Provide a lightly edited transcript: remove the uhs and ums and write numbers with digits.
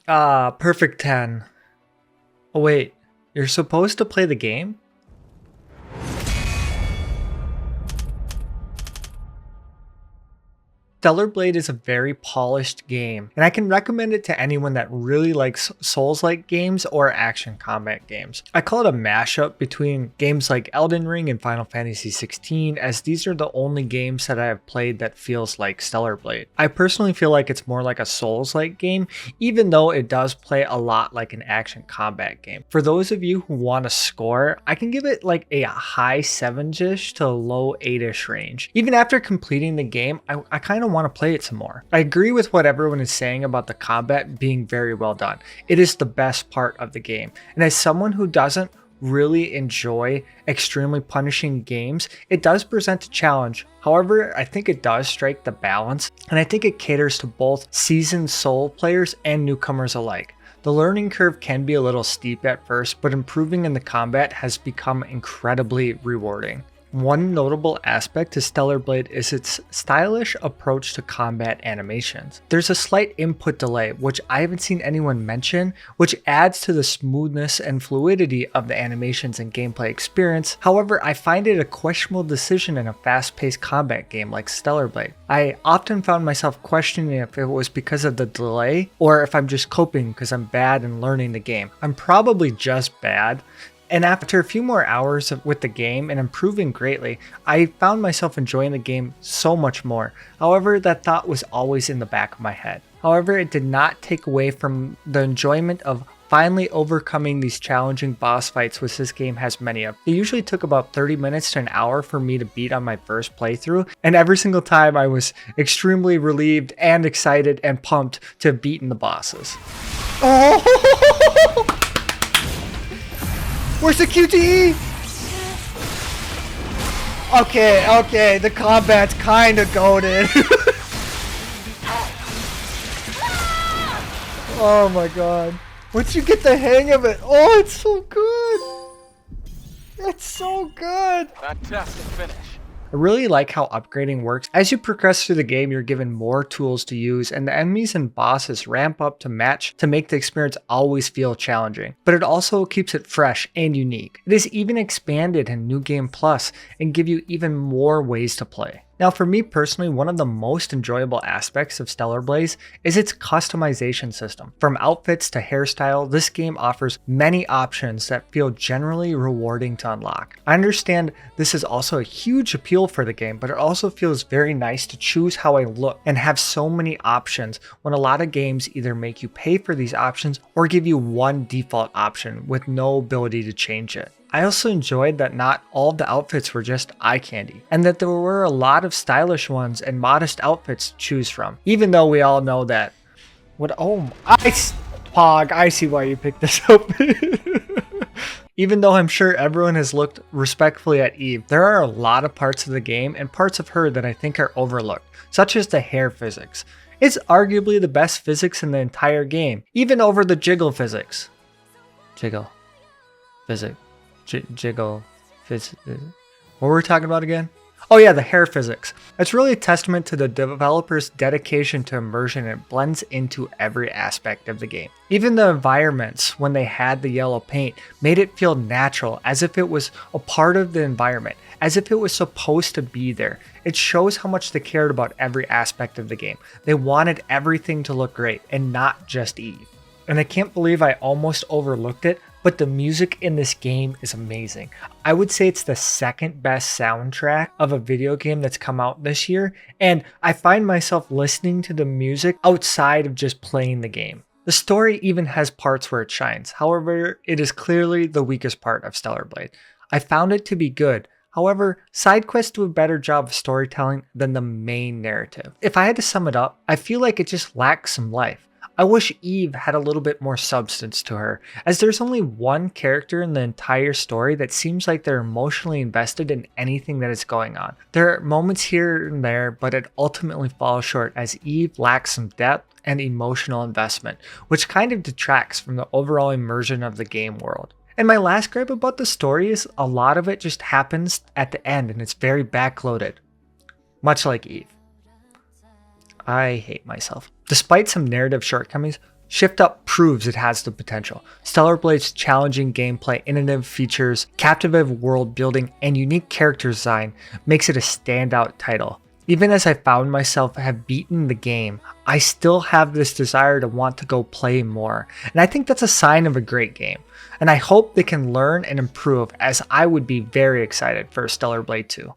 Ah, perfect 10. Oh wait, you're supposed to play the game? Stellar Blade is a very polished game, and I can recommend it to anyone that really likes Souls-like games or action combat games. I call it a mashup between games like Elden Ring and Final Fantasy XVI, as these are the only games that I have played that feels like Stellar Blade. I personally feel like it's more like a Souls-like game, even though it does play a lot like an action combat game. For those of you who want to score, I can give it like a high 7-ish to low 8-ish range. Even after completing the game, I kind of want to play it some more. I agree with what everyone is saying about the combat being very well done. It is the best part of the game. And as someone who doesn't really enjoy extremely punishing games, it does present a challenge. However, I think it does strike the balance, and I think it caters to both seasoned Soul players and newcomers alike. The learning curve can be a little steep at first, but improving in the combat has become incredibly rewarding. One notable aspect to Stellar Blade is its stylish approach to combat animations. There's a slight input delay, which I haven't seen anyone mention, which adds to the smoothness and fluidity of the animations and gameplay experience. However, I find it a questionable decision in a fast-paced combat game like Stellar Blade. I often found myself questioning if it was because of the delay or if I'm just coping because I'm bad in learning the game. I'm probably just bad. And after a few more hours with the game and improving greatly, I found myself enjoying the game so much more. However, that thought was always in the back of my head. However, it did not take away from the enjoyment of finally overcoming these challenging boss fights, which this game has many of. It usually took about 30 minutes to an hour for me to beat on my first playthrough, and every single time I was extremely relieved and excited and pumped to have beaten the bosses. Oh! Where's the QTE? Okay, the combat's kinda goated. Oh my god. Once you get the hang of it, oh, it's so good. It's so good. Fantastic finish. I really like how upgrading works. As you progress through the game, you're given more tools to use, and the enemies and bosses ramp up to match to make the experience always feel challenging. But it also keeps it fresh and unique. It is even expanded in New Game Plus and give you even more ways to play. Now, for me personally, one of the most enjoyable aspects of Stellar Blade is its customization system. From outfits to hairstyle, this game offers many options that feel generally rewarding to unlock. I understand this is also a huge appeal for the game, but it also feels very nice to choose how I look and have so many options when a lot of games either make you pay for these options or give you one default option with no ability to change it. I also enjoyed that not all of the outfits were just eye candy, and that there were a lot of stylish ones and modest outfits to choose from, even though we all know that. Pog, I see why you picked this outfit. Even though I'm sure everyone has looked respectfully at Eve, there are a lot of parts of the game and parts of her that I think are overlooked, such as the hair physics. It's arguably the best physics in the entire game, even over the jiggle physics. Jiggle. Physics. Jiggle. What were we talking about again? Oh yeah, the hair physics. It's really a testament to the developer's dedication to immersion, and it blends into every aspect of the game. Even the environments, when they had the yellow paint, made it feel natural, as if it was a part of the environment, as if it was supposed to be there. It shows how much they cared about every aspect of the game. They wanted everything to look great, and not just Eve. And I can't believe I almost overlooked it, but the music in this game is amazing. I would say it's the second best soundtrack of a video game that's come out this year, and I find myself listening to the music outside of just playing the game. The story even has parts where it shines, however, it is clearly the weakest part of Stellar Blade. I found it to be good. However, side quests do a better job of storytelling than the main narrative. If I had to sum it up, I feel like it just lacks some life. I wish Eve had a little bit more substance to her, as there's only one character in the entire story that seems like they're emotionally invested in anything that is going on. There are moments here and there, but it ultimately falls short as Eve lacks some depth and emotional investment, which kind of detracts from the overall immersion of the game world. And my last gripe about the story is a lot of it just happens at the end and it's very backloaded, much like Eve. I hate myself. Despite some narrative shortcomings, Shift Up proves it has the potential. Stellar Blade's challenging gameplay, innovative features, captivating world building, and unique character design makes it a standout title. Even as I found myself have beaten the game, I still have this desire to want to go play more, and I think that's a sign of a great game. And I hope they can learn and improve, as I would be very excited for Stellar Blade 2.